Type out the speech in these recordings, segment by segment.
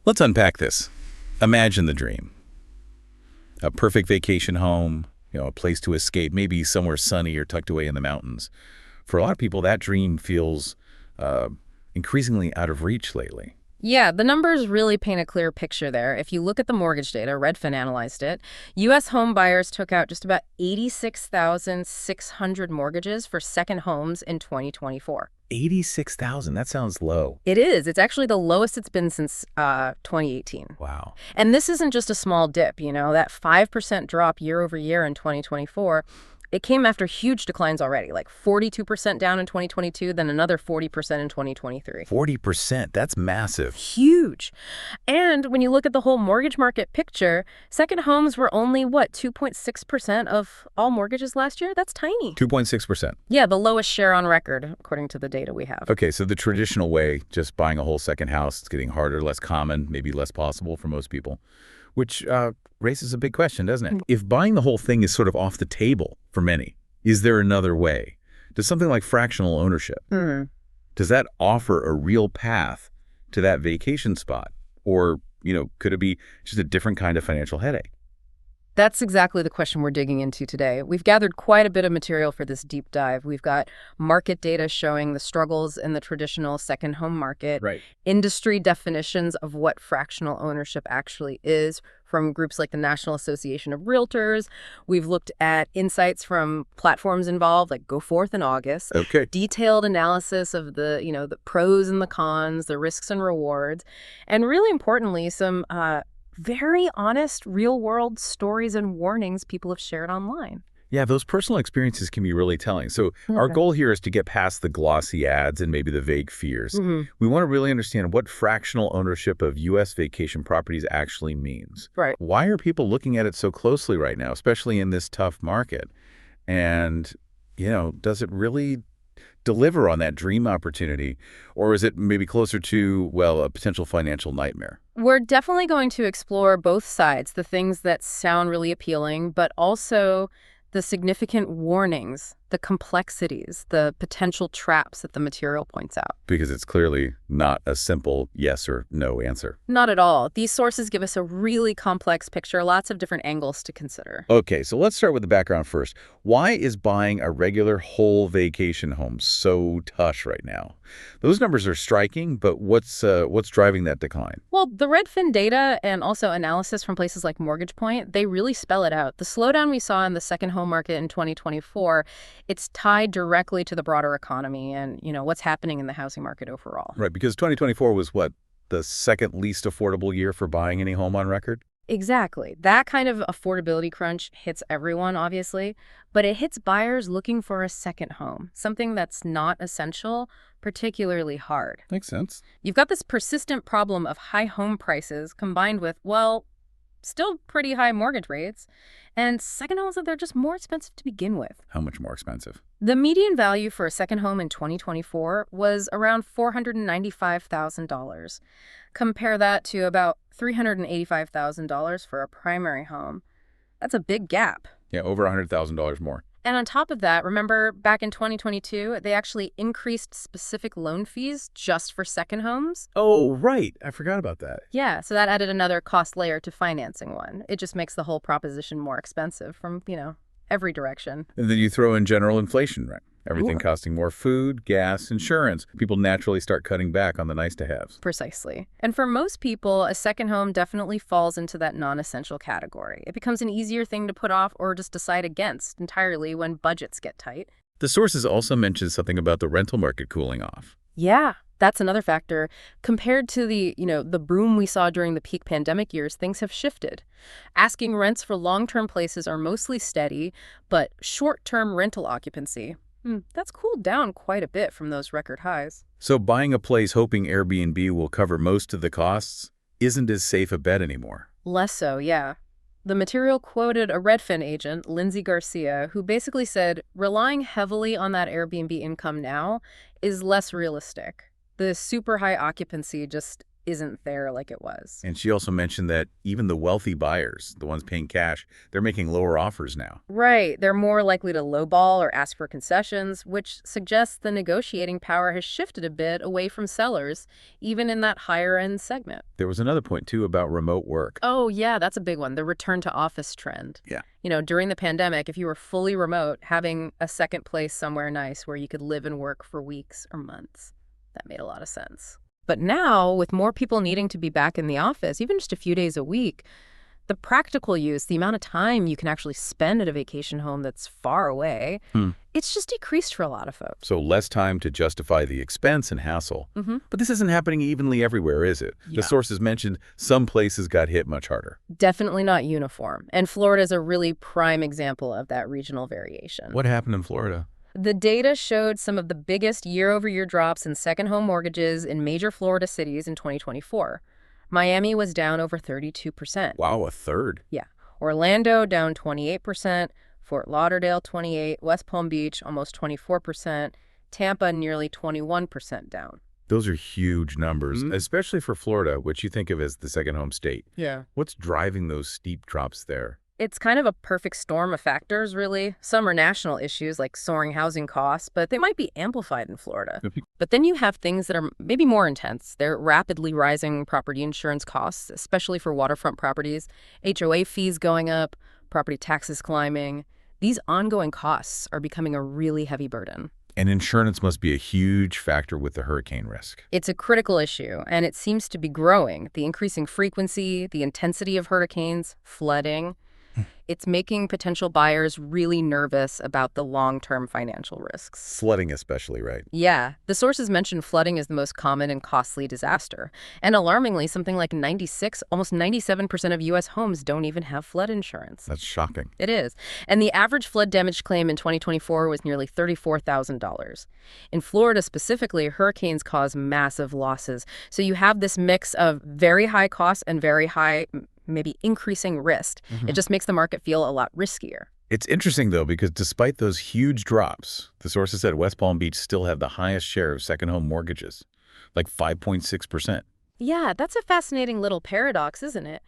Let's unpack this. Imagine the dream. A perfect vacation home, a place to escape, maybe somewhere sunny or tucked away in the mountains. For a lot of people, that dream feels uh, increasingly out of reach lately. Yeah, the numbers really paint a clear picture there. If you look at the mortgage data, Redfin analyzed it, U.S. home buyers took out just about 86,600 mortgages for second homes in 2024. 86,000, that sounds low. It is. It's actually the lowest it's been since 2018. Wow. And this isn't just a small dip, that 5% drop year over year in 2024. It came after huge declines already, like 42% down in 2022, then another 40% in 2023. 40%, that's massive. Huge. And when you look at the whole mortgage market picture, second homes were only, 2.6% of all mortgages last year? That's tiny. 2.6%. Yeah, the lowest share on record, according to the data we have. Okay, so the traditional way, just buying a whole second house, it's getting harder, less common, maybe less possible for most people, which raises a big question, doesn't it? If buying the whole thing is sort of off the table for many, is there another way? Does something like fractional ownership, does that offer a real path to that vacation spot? Or, could it be just a different kind of financial headache? That's exactly the question we're digging into today. We've gathered quite a bit of material for this deep dive. We've got market data showing the struggles in the traditional second home market, Right. industry definitions of what fractional ownership actually is from groups like the National Association of Realtors. We've looked at insights from platforms involved like Go Forth in August, Okay. detailed analysis of the pros and the cons, the risks and rewards, and really importantly, some very honest, real-world stories and warnings people have shared online. Yeah, those personal experiences can be really telling. So our Okay. goal here is to get past the glossy ads and maybe the vague fears. We want to really understand what fractional ownership of U.S. vacation properties actually means. Right. Why are people looking at it so closely right now, especially in this tough market? And, does it really deliver on that dream opportunity? Or is it maybe closer to, well, a potential financial nightmare? We're definitely going to explore both sides, the things that sound really appealing, but also the significant warnings, the complexities, the potential traps that the material points out. Because it's clearly not a simple yes or no answer. Not at all. These sources give us a really complex picture, lots of different angles to consider. Okay, so let's start with the background first. Why is buying a regular whole vacation home so tough right now? Those numbers are striking, but what's driving that decline? Well, the Redfin data and also analysis from places like Mortgage Point, they really spell it out. The slowdown we saw in the second home market in 2024, it's tied directly to the broader economy and, what's happening in the housing market overall. Right, because 2024 was what, the second least affordable year for buying any home on record? Exactly. That kind of affordability crunch hits everyone, obviously, but it hits buyers looking for a second home, something that's not essential, particularly hard. Makes sense. You've got this persistent problem of high home prices combined with, well, still pretty high mortgage rates, and second homes that they're just more expensive to begin with. How much more expensive? The median value for a second home in 2024 was around $495,000. Compare that to about $385,000 for a primary home. That's a big gap. Yeah, over $100,000 more. And on top of that, remember back in 2022, they actually increased specific loan fees just for second homes? Oh, right. I forgot about that. Yeah, so that added another cost layer to financing one. It just makes the whole proposition more expensive from, every direction. And then you throw in general inflation, right? Everything Sure. costing more: food, gas, insurance. People naturally start cutting back on the nice-to-haves. Precisely. And for most people, a second home definitely falls into that non-essential category. It becomes an easier thing to put off or just decide against entirely when budgets get tight. The sources also mentioned something about the rental market cooling off. Yeah, that's another factor. Compared to the boom we saw during the peak pandemic years, things have shifted. Asking rents for long-term places are mostly steady, but short-term rental occupancy, that's cooled down quite a bit from those record highs. So buying a place hoping Airbnb will cover most of the costs isn't as safe a bet anymore. Less so, yeah. The material quoted a Redfin agent, Lindsay Garcia, who basically said relying heavily on that Airbnb income now is less realistic. The super high occupancy just isn't there like it was. And she also mentioned that even the wealthy buyers, the ones paying cash, they're making lower offers now. Right. They're more likely to lowball or ask for concessions, which suggests the negotiating power has shifted a bit away from sellers, even in that higher-end segment. There was another point, too, about remote work. Oh, yeah, that's a big one, the return to office trend. Yeah. During the pandemic, if you were fully remote, having a second place somewhere nice where you could live and work for weeks or months, that made a lot of sense. But now, with more people needing to be back in the office, even just a few days a week, the practical use, the amount of time you can actually spend at a vacation home that's far away, it's just decreased for a lot of folks. So less time to justify the expense and hassle. But this isn't happening evenly everywhere, is it? Yeah. The sources mentioned some places got hit much harder. Definitely not uniform. And Florida is a really prime example of that regional variation. What happened in Florida? The data showed some of the biggest year-over-year drops in second home mortgages in major Florida cities in 2024. Miami was down over 32%. Wow, a third. Yeah. Orlando down 28%, Fort Lauderdale 28%, West Palm Beach almost 24%, Tampa nearly 21% down. Those are huge numbers, especially for Florida, which you think of as the second home state. Yeah. What's driving those steep drops there? It's kind of a perfect storm of factors, really. Some are national issues like soaring housing costs, but they might be amplified in Florida. But then you have things that are maybe more intense. They're rapidly rising property insurance costs, especially for waterfront properties, HOA fees going up, property taxes climbing. These ongoing costs are becoming a really heavy burden. And insurance must be a huge factor with the hurricane risk. It's a critical issue, and it seems to be growing. The increasing frequency, the intensity of hurricanes, flooding. It's making potential buyers really nervous about the long-term financial risks. Flooding especially, right? Yeah. The sources mentioned flooding is the most common and costly disaster. And alarmingly, something like 96, almost 97% of U.S. homes don't even have flood insurance. That's shocking. It is. And the average flood damage claim in 2024 was nearly $34,000. In Florida specifically, hurricanes cause massive losses. So you have this mix of very high costs and very high, maybe increasing risk. It just makes the market feel a lot riskier. It's interesting, though, because despite those huge drops, the sources said West Palm Beach still have the highest share of second home mortgages, like 5.6%. Yeah, that's a fascinating little paradox, isn't it?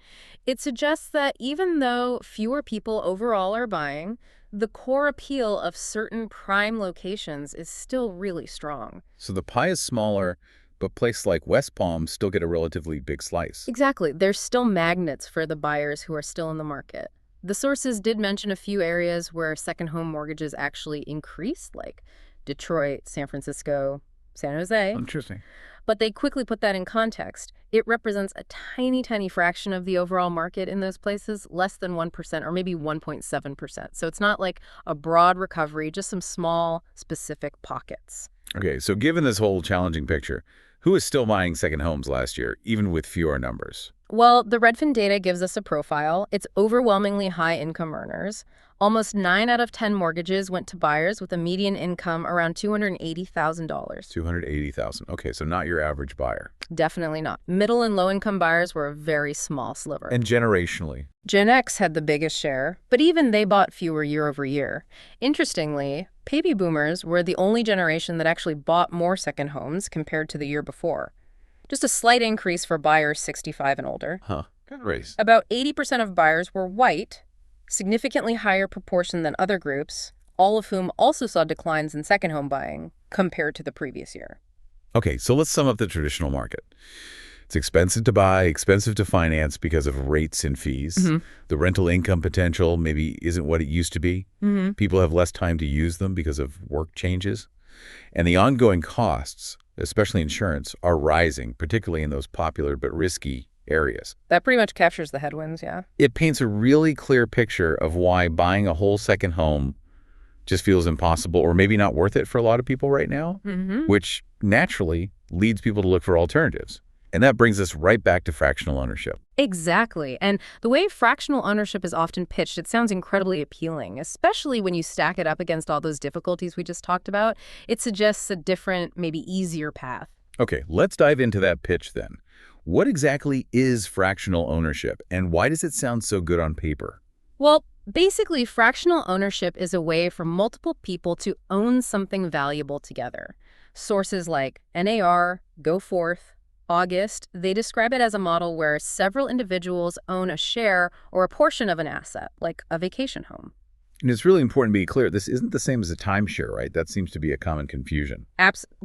It suggests that even though fewer people overall are buying, the core appeal of certain prime locations is still really strong. So the pie is smaller, but places like West Palm still get a relatively big slice. Exactly. There's still magnets for the buyers who are still in the market. The sources did mention a few areas where second home mortgages actually increased, like Detroit, San Francisco, San Jose. Interesting. But they quickly put that in context. It represents a tiny, tiny fraction of the overall market in those places, less than 1% or maybe 1.7%. So it's not like a broad recovery, just some small, specific pockets. Okay, so given this whole challenging picture, who is still buying second homes last year, even with fewer numbers? Well, the Redfin data gives us a profile. It's overwhelmingly high-income earners. Almost 9 out of 10 mortgages went to buyers with a median income around $280,000. $280,000. Okay, so not your average buyer. Definitely not. Middle and low-income buyers were a very small sliver. And generationally? Gen X had the biggest share, but even they bought fewer year over year. Interestingly, baby boomers were the only generation that actually bought more second homes compared to the year before. Just a slight increase for buyers 65 and older. Huh. Good raise. About 80% of buyers were white, significantly higher proportion than other groups, all of whom also saw declines in second home buying compared to the previous year. Okay, so let's sum up the traditional market. It's expensive to buy, expensive to finance because of rates and fees. The rental income potential maybe isn't what it used to be. People have less time to use them because of work changes. And the ongoing costs, especially insurance, are rising, particularly in those popular but risky areas. That pretty much captures the headwinds, yeah. It paints a really clear picture of why buying a whole second home just feels impossible or maybe not worth it for a lot of people right now, which naturally leads people to look for alternatives. And that brings us right back to fractional ownership. Exactly. And the way fractional ownership is often pitched, it sounds incredibly appealing, especially when you stack it up against all those difficulties we just talked about. It suggests a different, maybe easier path. Okay, let's dive into that pitch then. What exactly is fractional ownership, and why does it sound so good on paper? Well, basically, fractional ownership is a way for multiple people to own something valuable together. Sources like NAR, Go Forth, August, they describe it as a model where several individuals own a share or a portion of an asset, like a vacation home. And it's really important to be clear, this isn't the same as a timeshare, right? That seems to be a common confusion.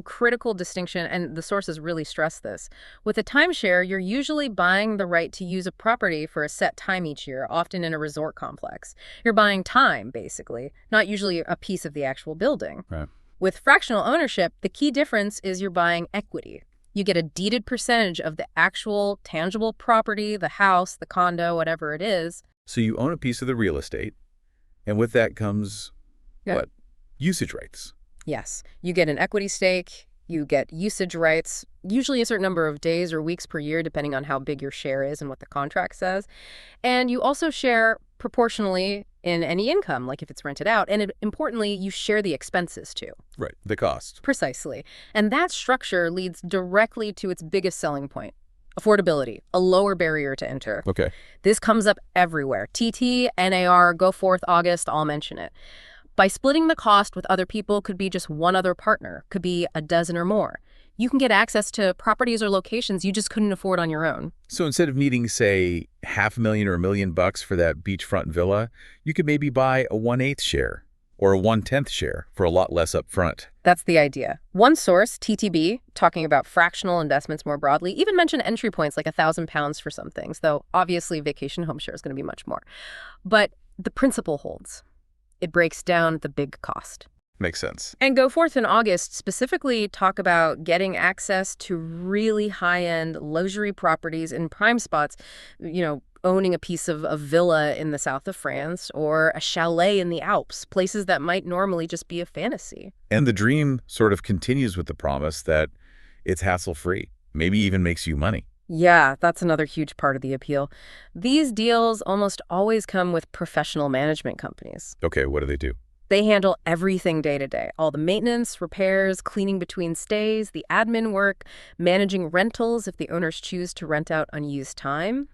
Critical distinction, and the sources really stress this. With a timeshare, you're usually buying the right to use a property for a set time each year, often in a resort complex. You're buying time, basically, not usually a piece of the actual building. Right. With fractional ownership, the key difference is you're buying equity. You get a deeded percentage of the actual tangible property, the house, the condo, whatever it is. So you own a piece of the real estate, and with that comes, what? Usage rights. Yes, you get an equity stake, you get usage rights, usually a certain number of days or weeks per year, depending on how big your share is and what the contract says. And you also share proportionally in any income, like if it's rented out. And importantly, you share the expenses too. Right, the cost. Precisely. And that structure leads directly to its biggest selling point. Affordability, a lower barrier to enter. Okay. This comes up everywhere. TT, NAR, Go Forth, August, I'll mention it. By splitting the cost with other people, could be just one other partner, could be a dozen or more. You can get access to properties or locations you just couldn't afford on your own. So instead of needing, say, $500,000 or $1 million for that beachfront villa, you could maybe buy a 1/8 share or a 1/10 share for a lot less upfront. That's the idea. One source, TTB, talking about fractional investments more broadly, even mentioned entry points like £1,000 for some things, though obviously vacation home share is going to be much more. But the principle holds. It breaks down the big cost. Makes sense. And Go Forth in August specifically talk about getting access to really high-end luxury properties in prime spots, owning a piece of a villa in the south of France or a chalet in the Alps, places that might normally just be a fantasy. And the dream sort of continues with the promise that it's hassle-free, maybe even makes you money. Yeah, that's another huge part of the appeal. These deals almost always come with professional management companies. Okay, what do? They handle everything day to day, all the maintenance, repairs, cleaning between stays, the admin work, managing rentals if the owners choose to rent out unused time.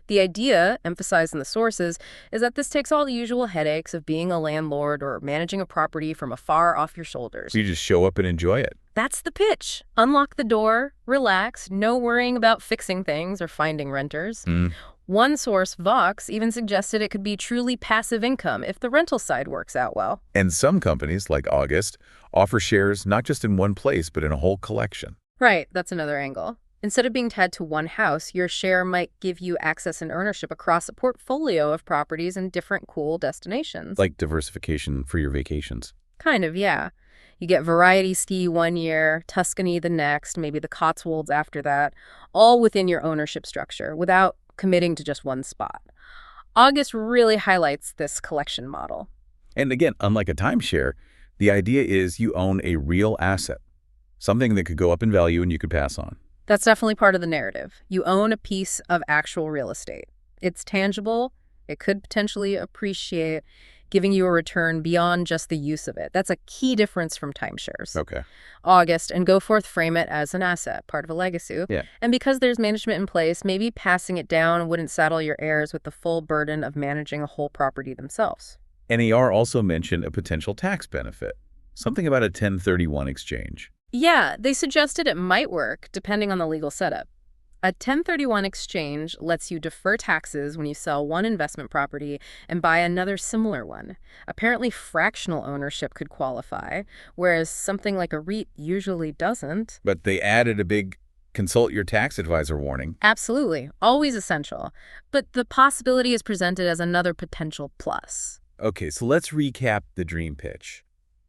The idea, emphasized in the sources, is that this takes all the usual headaches of being a landlord or managing a property from afar off your shoulders. So you just show up and enjoy it. That's the pitch. Unlock the door, relax, no worrying about fixing things or finding renters. One source, Vox, even suggested it could be truly passive income if the rental side works out well. And some companies, like August, offer shares not just in one place, but in a whole collection. Right, that's another angle. Instead of being tied to one house, your share might give you access and ownership across a portfolio of properties in different cool destinations. Like diversification for your vacations. Kind of, yeah. You get variety ski one year, Tuscany the next, maybe the Cotswolds after that, all within your ownership structure without committing to just one spot. August really highlights this collection model. And again, unlike a timeshare, the idea is you own a real asset, something that could go up in value and you could pass on. That's definitely part of the narrative. You own a piece of actual real estate. It's tangible. It could potentially appreciate, giving you a return beyond just the use of it. That's a key difference from timeshares. Okay. August and Go Forth frame it as an asset, part of a legacy. Yeah. And because there's management in place, maybe passing it down wouldn't saddle your heirs with the full burden of managing a whole property themselves. NAR also mentioned a potential tax benefit, something about a 1031 exchange. Yeah, they suggested it might work, depending on the legal setup. A 1031 exchange lets you defer taxes when you sell one investment property and buy another similar one. Apparently, fractional ownership could qualify, whereas something like a REIT usually doesn't. But they added a big consult your tax advisor warning. Absolutely. Always essential. But the possibility is presented as another potential plus. Okay, so let's recap the dream pitch.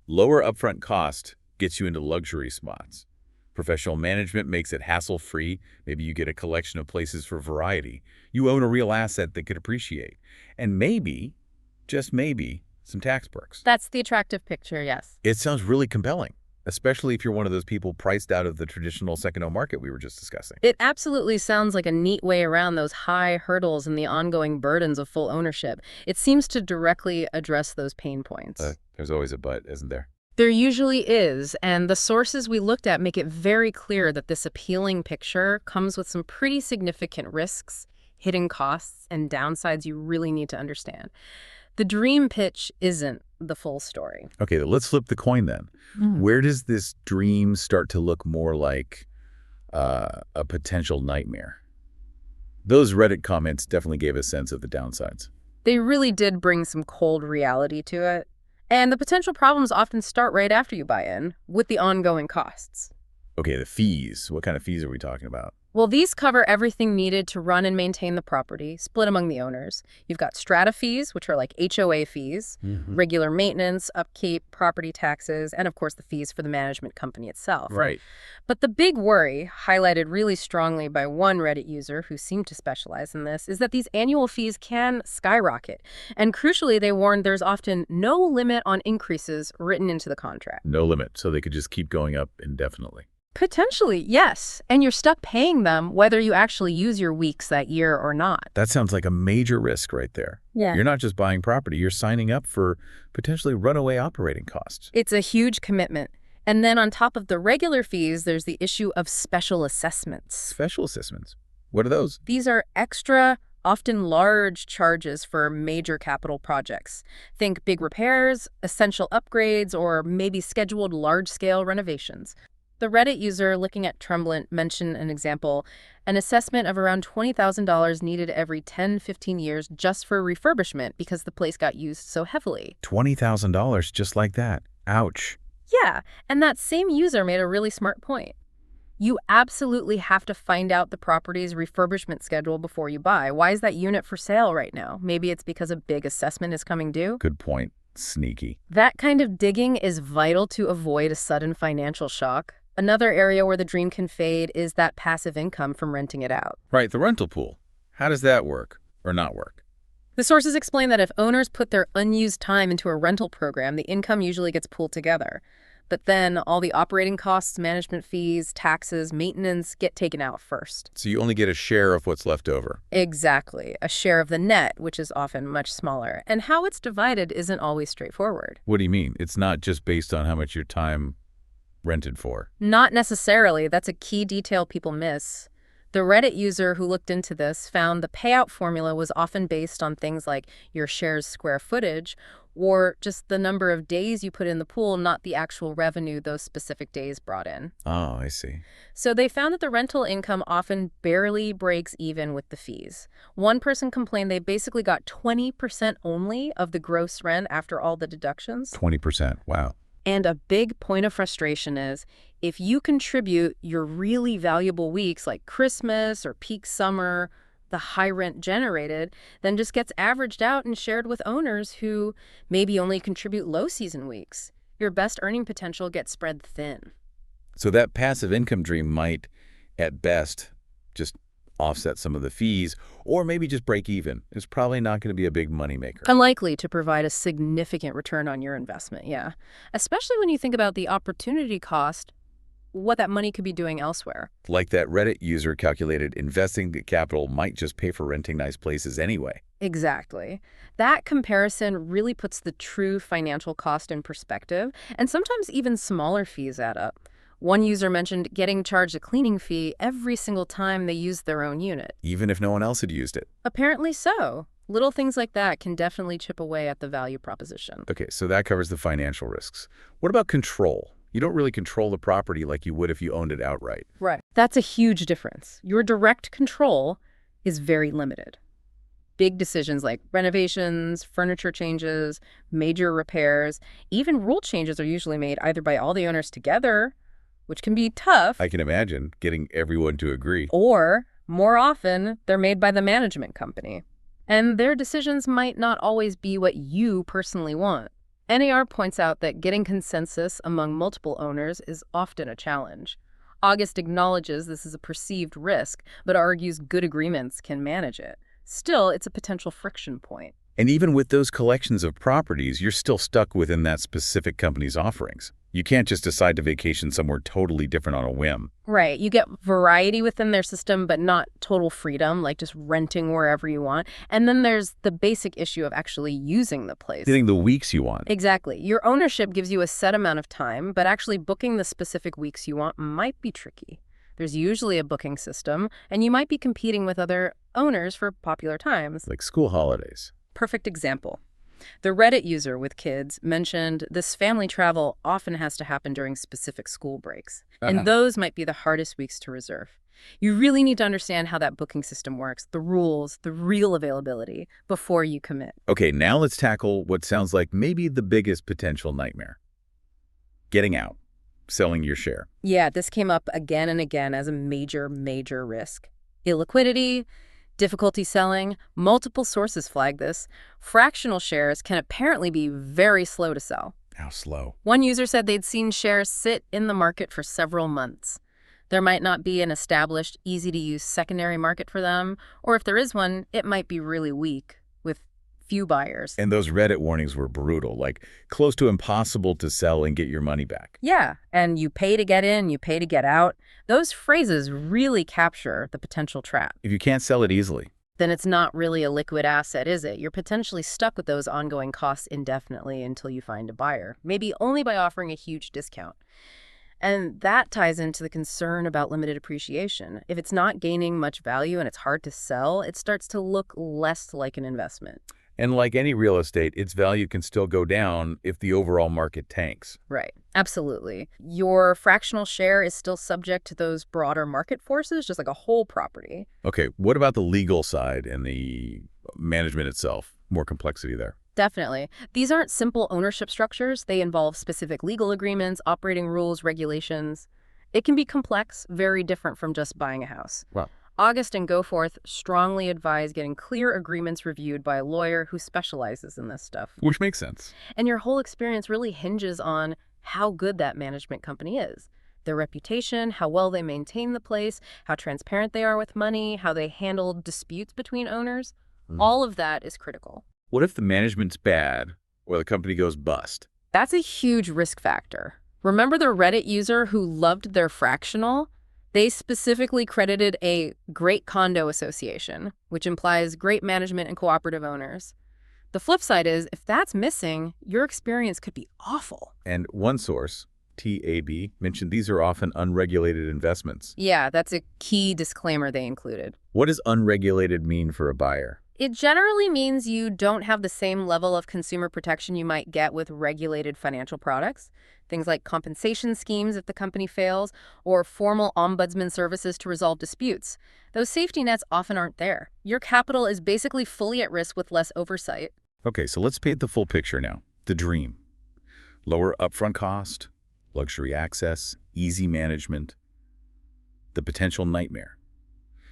Lower upfront cost gets you into luxury spots. Professional management makes it hassle-free. Maybe you get a collection of places for variety. You own a real asset that could appreciate. And maybe, just maybe, some tax perks. That's the attractive picture, yes. It sounds really compelling, especially if you're one of those people priced out of the traditional second-home market we were just discussing. It absolutely sounds like a neat way around those high hurdles and the ongoing burdens of full ownership. It seems to directly address those pain points. There's always a but, isn't there? There usually is, and the sources we looked at make it very clear that this appealing picture comes with some pretty significant risks, hidden costs, and downsides you really need to understand. The dream pitch isn't the full story. Okay, let's flip the coin then. Where does this dream start to look more like a potential nightmare. Those Reddit comments definitely gave a sense of the downsides. They really did bring some cold reality to it. And the potential problems often start right after you buy in, with the ongoing costs. Okay, the fees. What kind of fees are we talking about? Well, these cover everything needed to run and maintain the property, split among the owners. You've got strata fees, which are like HOA fees, regular maintenance, upkeep, property taxes, and of course the fees for the management company itself. Right. But the big worry, highlighted really strongly by one Reddit user who seemed to specialize in this, is that these annual fees can skyrocket. And crucially, they warned there's often no limit on increases written into the contract. No limit, so they could just keep going up indefinitely. Potentially, yes. And you're stuck paying them whether you actually use your weeks that year or not. That sounds like a major risk right there. Yeah. You're not just buying property, you're signing up for potentially runaway operating costs. It's a huge commitment. And then on top of the regular fees, there's the issue of special assessments. Special assessments. What are those? These are extra, often large charges for major capital projects. Think big repairs, essential upgrades, or maybe scheduled large-scale renovations. The Reddit user looking at Trumblant mentioned an example, an assessment of around $20,000 needed every 10-15 years just for refurbishment because the place got used so heavily. $20,000 just like that. Ouch. Yeah, and that same user made a really smart point. You absolutely have to find out the property's refurbishment schedule before you buy. Why is that unit for sale right now? Maybe it's because a big assessment is coming due? Good point. Sneaky. That kind of digging is vital to avoid a sudden financial shock. Another area where the dream can fade is that passive income from renting it out. Right, the rental pool. How does that work or not work? The sources explain that if owners put their unused time into a rental program, the income usually gets pooled together. But then all the operating costs, management fees, taxes, maintenance get taken out first. So you only get a share of what's left over. Exactly. A share of the net, which is often much smaller. And how it's divided isn't always straightforward. What do you mean? It's not just based on how much your time rented for? Not necessarily. That's a key detail people miss. The Reddit user who looked into this found the payout formula was often based on things like your share's square footage or just the number of days you put in the pool, not the actual revenue those specific days brought in. Oh, I see. So they found that the rental income often barely breaks even with the fees. One person complained they basically got 20% only of the gross rent after all the deductions. 20%. Wow. And a big point of frustration is if you contribute your really valuable weeks like Christmas or peak summer, the high rent generated then just gets averaged out and shared with owners who maybe only contribute low season weeks. Your best earning potential gets spread thin. So that passive income dream might, at best, just offset some of the fees, or maybe just break even. It's probably not going to be a big moneymaker. Unlikely to provide a significant return on your investment, yeah. Especially when you think about the opportunity cost, what that money could be doing elsewhere. Like that Reddit user calculated, investing the capital might just pay for renting nice places anyway. Exactly. That comparison really puts the true financial cost in perspective, and sometimes even smaller fees add up. One user mentioned getting charged a cleaning fee every single time they used their own unit. Even if no one else had used it. Apparently so. Little things like that can definitely chip away at the value proposition. Okay, so that covers the financial risks. What about control? You don't really control the property like you would if you owned it outright. Right. That's a huge difference. Your direct control is very limited. Big decisions like renovations, furniture changes, major repairs, even rule changes are usually made either by all the owners together, which can be tough. I can imagine getting everyone to agree. Or, more often, they're made by the management company. And their decisions might not always be what you personally want. NAR points out that getting consensus among multiple owners is often a challenge. August acknowledges this is a perceived risk, but argues good agreements can manage it. Still, it's a potential friction point. And even with those collections of properties, you're still stuck within that specific company's offerings. You can't just decide to vacation somewhere totally different on a whim. Right. You get variety within their system, but not total freedom, like just renting wherever you want. And then there's the basic issue of actually using the place. Getting the weeks you want. Exactly. Your ownership gives you a set amount of time, but actually booking the specific weeks you want might be tricky. There's usually a booking system, and you might be competing with other owners for popular times. Like school holidays. Perfect example. The Reddit user with kids mentioned this family travel often has to happen during specific school breaks, and those might be the hardest weeks to reserve. You really need to understand how that booking system works, the rules, the real availability, before you commit. Okay, now let's tackle what sounds like maybe the biggest potential nightmare. Getting out, selling your share. Yeah, this came up again and again as a major, major risk. Illiquidity, difficulty selling, multiple sources flag this. Fractional shares can apparently be very slow to sell. How slow? One user said they'd seen shares sit in the market for several months. There might not be an established, easy-to-use secondary market for them, or if there is one, it might be really weak, with few buyers. And those Reddit warnings were brutal, like close to impossible to sell and get your money back. Yeah, and you pay to get in, you pay to get out. Those phrases really capture the potential trap. If you can't sell it easily. Then it's not really a liquid asset, is it? You're potentially stuck with those ongoing costs indefinitely until you find a buyer, maybe only by offering a huge discount. And that ties into the concern about limited appreciation. If it's not gaining much value and it's hard to sell, it starts to look less like an investment. And like any real estate, its value can still go down if the overall market tanks. Right. Absolutely. Your fractional share is still subject to those broader market forces, just like a whole property. Okay, what about the legal side and the management itself? More complexity there. Definitely. These aren't simple ownership structures. They involve specific legal agreements, operating rules, regulations. It can be complex, very different from just buying a house. Wow. August and Goforth strongly advise getting clear agreements reviewed by a lawyer who specializes in this stuff. Which makes sense. And your whole experience really hinges on how good that management company is. Their reputation, how well they maintain the place, how transparent they are with money, how they handle disputes between owners. All of that is critical. What if the management's bad or the company goes bust? That's a huge risk factor. Remember the Reddit user who loved their fractional? They specifically credited a great condo association, which implies great management and cooperative owners. The flip side is, if that's missing, your experience could be awful. And one source, TAB, mentioned these are often unregulated investments. Yeah, that's a key disclaimer they included. What does unregulated mean for a buyer? It generally means you don't have the same level of consumer protection you might get with regulated financial products. Things like compensation schemes if the company fails, or formal ombudsman services to resolve disputes. Those safety nets often aren't there. Your capital is basically fully at risk with less oversight. Okay, so let's paint the full picture now. The dream. Lower upfront cost, luxury access, easy management. The potential nightmare.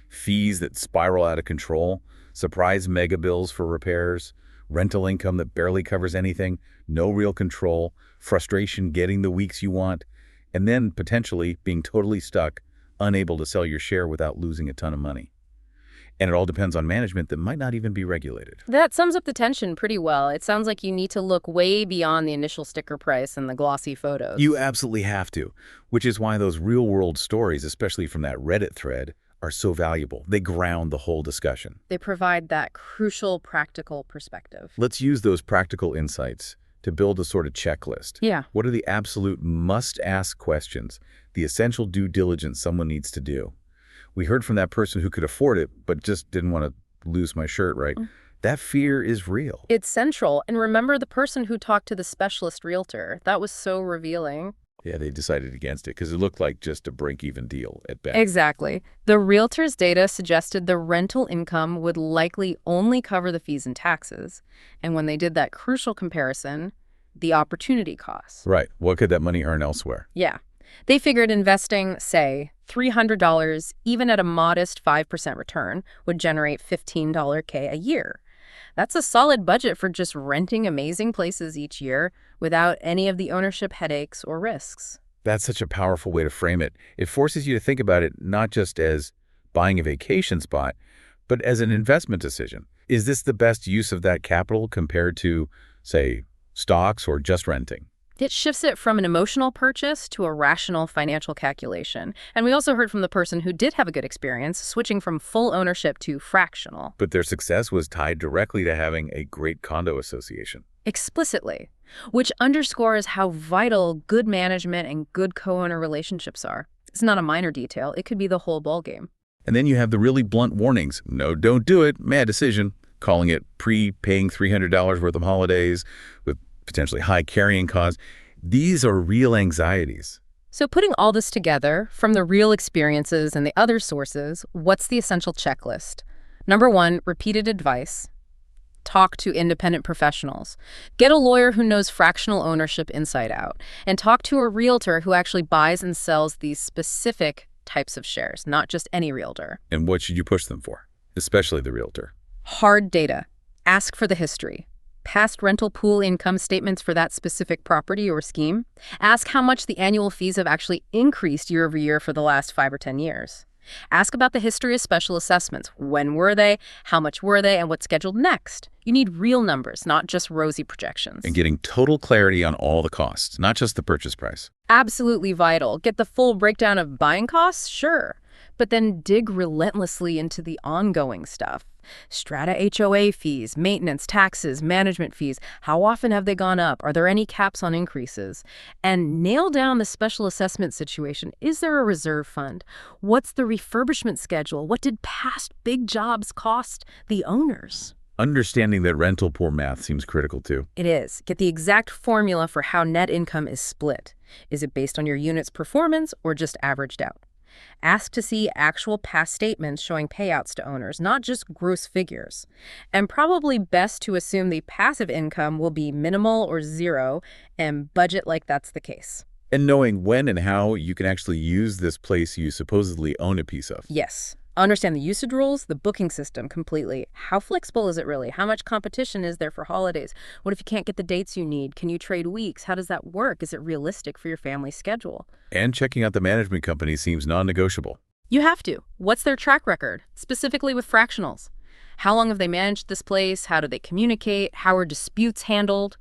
Fees that spiral out of control, surprise mega bills for repairs, rental income that barely covers anything, no real control, frustration getting the weeks you want, and then potentially being totally stuck, unable to sell your share without losing a ton of money. And it all depends on management that might not even be regulated. That sums up the tension pretty well. It sounds like you need to look way beyond the initial sticker price and the glossy photos. You absolutely have to, which is why those real-world stories, especially from that Reddit thread, are so valuable. They ground the whole discussion. They provide that crucial practical perspective. Let's use those practical insights to build a sort of checklist. Yeah. What are the absolute must-ask questions, the essential due diligence someone needs to do? We heard from that person who could afford it, but just didn't want to lose my shirt, right? That fear is real. It's central. And remember the person who talked to the specialist realtor. That was so revealing. Yeah, they decided against it because it looked like just a break-even deal at best. Exactly. The realtor's data suggested the rental income would likely only cover the fees and taxes. And when they did that crucial comparison, the opportunity cost. Right. What could that money earn elsewhere? Yeah. They figured investing, say, $300, even at a modest 5% return, would generate $15K a year. That's a solid budget for just renting amazing places each year without any of the ownership headaches or risks. That's such a powerful way to frame it. It forces you to think about it not just as buying a vacation spot, but as an investment decision. Is this the best use of that capital compared to, say, stocks or just renting? It shifts it from an emotional purchase to a rational financial calculation. And we also heard from the person who did have a good experience switching from full ownership to fractional. But their success was tied directly to having a great condo association. Explicitly, which underscores how vital good management and good co-owner relationships are. It's not a minor detail. It could be the whole ballgame. And then you have the really blunt warnings. No, don't do it. Bad decision. calling it prepaying $300 worth of holidays with potentially high carrying costs. These are real anxieties. So putting all this together, from the real experiences and the other sources, what's the essential checklist? Number 1, repeated advice. Talk to independent professionals. Get a lawyer who knows fractional ownership inside out. And talk to a realtor who actually buys and sells these specific types of shares, not just any realtor. And what should you push them for, especially the realtor? Hard data. Ask for the history. Past rental pool income statements for that specific property or scheme. Ask how much the annual fees have actually increased year over year for the last 5 or 10 years. Ask about the history of special assessments. When were they? How much were they? And what's scheduled next? You need real numbers, not just rosy projections. And getting total clarity on all the costs, not just the purchase price. Absolutely vital. Get the full breakdown of buying costs? Sure. But then dig relentlessly into the ongoing stuff. Strata HOA fees, maintenance, taxes, management fees. How often have they gone up? Are there any caps on increases? And nail down the special assessment situation. Is there a reserve fund? What's the refurbishment schedule? What did past big jobs cost the owners? Understanding that rental pool math seems critical too. It is. Get the exact formula for how net income is split. Is it based on your unit's performance or just averaged out? Ask to see actual past statements showing payouts to owners, not just gross figures. And probably best to assume the passive income will be minimal or zero and budget like that's the case. And knowing when and how you can actually use this place you supposedly own a piece of. Yes. Understand the usage rules, the booking system completely. How flexible is it really? How much competition is there for holidays? What if you can't get the dates you need? Can you trade weeks? How does that work? Is it realistic for your family's schedule? And checking out the management company seems non-negotiable. You have to. What's their track record, specifically with fractionals? How long have they managed this place? How do they communicate? How are disputes handled?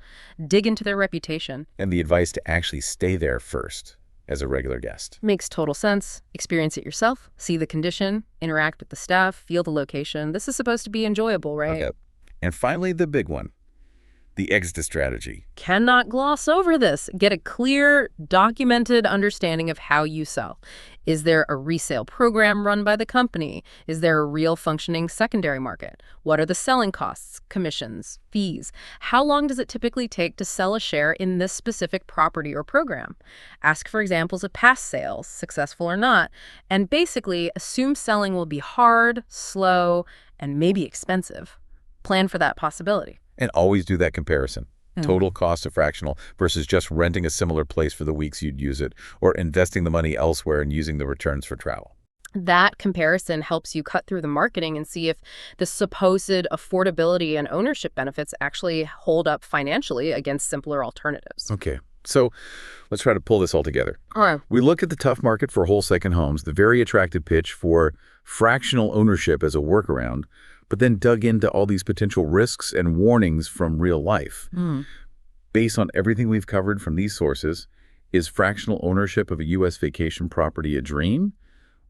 Dig into their reputation. And the advice to actually stay there first as a regular guest. Makes total sense. Experience it yourself, see the condition, interact with the staff, feel the location. This is supposed to be enjoyable, right? Okay. And finally, the big one, the exit strategy. Cannot gloss over this. Get a clear, documented understanding of how you sell. Is there a resale program run by the company? Is there a real functioning secondary market? What are the selling costs, commissions, fees? How long does it typically take to sell a share in this specific property or program? Ask for examples of past sales, successful or not, and basically assume selling will be hard, slow, and maybe expensive. Plan for that possibility. And always do that comparison. Total cost of fractional versus just renting a similar place for the weeks you'd use it, or investing the money elsewhere and using the returns for travel. That comparison helps you cut through the marketing and see if the supposed affordability and ownership benefits actually hold up financially against simpler alternatives. Okay, so let's try to pull this all together. All right. We look at the tough market for whole second homes, the very attractive pitch for fractional ownership as a workaround, but then dug into all these potential risks and warnings from real life. Based on everything we've covered from these sources, is fractional ownership of a U.S. vacation property a dream?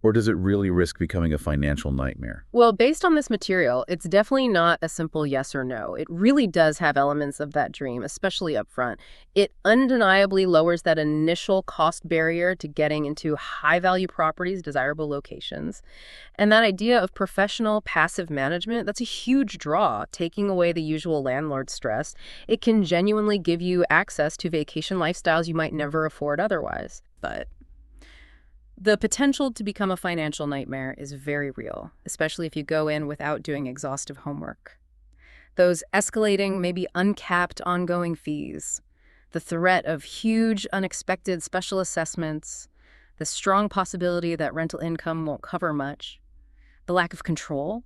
Or does it really risk becoming a financial nightmare? Well, based on this material, it's definitely not a simple yes or no. It really does have elements of that dream, especially up front. It undeniably lowers that initial cost barrier to getting into high-value properties, desirable locations. And that idea of professional passive management, that's a huge draw, taking away the usual landlord stress. It can genuinely give you access to vacation lifestyles you might never afford otherwise. But the potential to become a financial nightmare is very real, especially if you go in without doing exhaustive homework. Those escalating, maybe uncapped ongoing fees, the threat of huge, unexpected special assessments, the strong possibility that rental income won't cover much, the lack of control,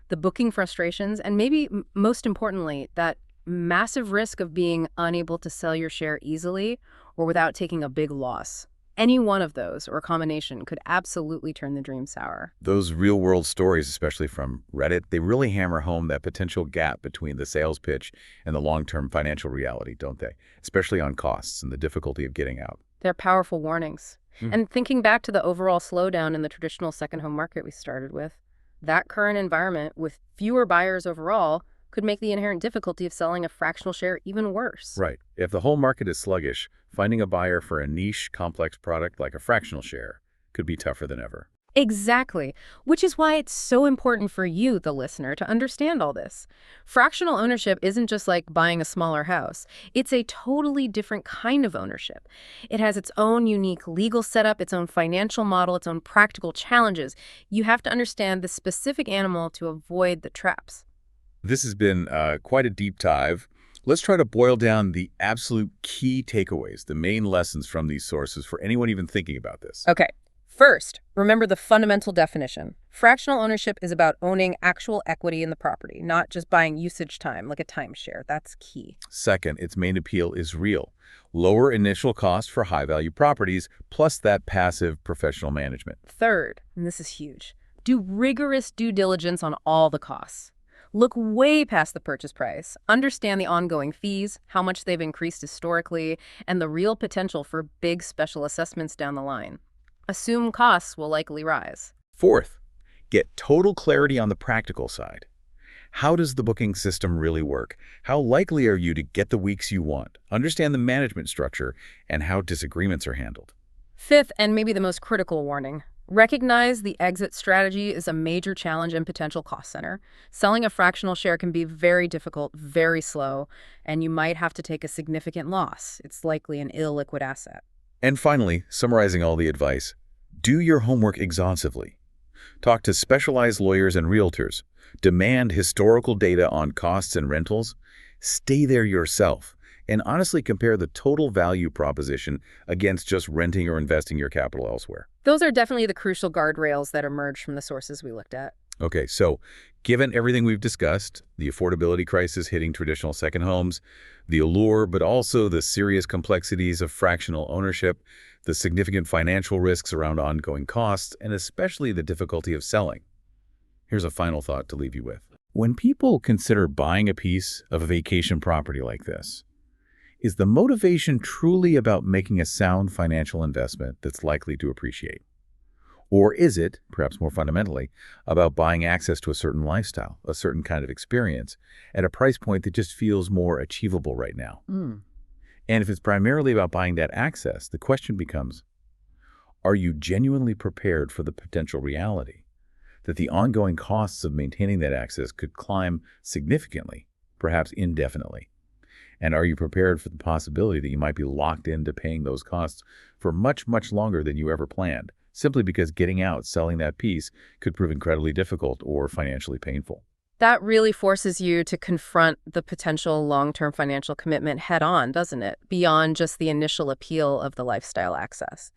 the booking frustrations, and maybe most importantly, that massive risk of being unable to sell your share easily or without taking a big loss. Any one of those, or a combination, could absolutely turn the dream sour. Those real-world stories, especially from Reddit, they really hammer home that potential gap between the sales pitch and the long-term financial reality, don't they? Especially on costs and the difficulty of getting out. They're powerful warnings. And thinking back to the overall slowdown in the traditional second home market we started with, that current environment with fewer buyers overall could make the inherent difficulty of selling a fractional share even worse. Right. If the whole market is sluggish, finding a buyer for a niche, complex product like a fractional share could be tougher than ever. Exactly, which is why it's so important for you, the listener, to understand all this. Fractional ownership isn't just like buying a smaller house. It's a totally different kind of ownership. It has its own unique legal setup, its own financial model, its own practical challenges. You have to understand the specific animal to avoid the traps. This has been quite a deep dive. Let's try to boil down the absolute key takeaways, the main lessons from these sources for anyone even thinking about this. Okay. First, remember the fundamental definition. Fractional ownership is about owning actual equity in the property, not just buying usage time like a timeshare. That's key. Second, its main appeal is real. Lower initial cost for high-value properties, plus that passive professional management. Third, and this is huge, do rigorous due diligence on all the costs. Look way past the purchase price. Understand the ongoing fees, how much they've increased historically, and the real potential for big special assessments down the line. Assume costs will likely rise. Fourth, get total clarity on the practical side. How does the booking system really work? How likely are you to get the weeks you want? Understand the management structure and how disagreements are handled. Fifth, and maybe the most critical warning, recognize the exit strategy is a major challenge and potential cost center. Selling a fractional share can be very difficult, very slow, and you might have to take a significant loss. It's likely an illiquid asset. And finally, summarizing all the advice, do your homework exhaustively. Talk to specialized lawyers and realtors. Demand historical data on costs and rentals. Stay there yourself. And honestly compare the total value proposition against just renting or investing your capital elsewhere. Those are definitely the crucial guardrails that emerge from the sources we looked at. Okay, so given everything we've discussed, the affordability crisis hitting traditional second homes, the allure, but also the serious complexities of fractional ownership, the significant financial risks around ongoing costs, and especially the difficulty of selling. Here's a final thought to leave you with. When people consider buying a piece of a vacation property like this, is the motivation truly about making a sound financial investment that's likely to appreciate? Or is it, perhaps more fundamentally, about buying access to a certain lifestyle, a certain kind of experience, at a price point that just feels more achievable right now? And if it's primarily about buying that access, the question becomes, are you genuinely prepared for the potential reality that the ongoing costs of maintaining that access could climb significantly, perhaps indefinitely? And are you prepared for the possibility that you might be locked into paying those costs for much, much longer than you ever planned, simply because getting out, selling that piece, could prove incredibly difficult or financially painful? That really forces you to confront the potential long-term financial commitment head on, doesn't it? Beyond just the initial appeal of the lifestyle access.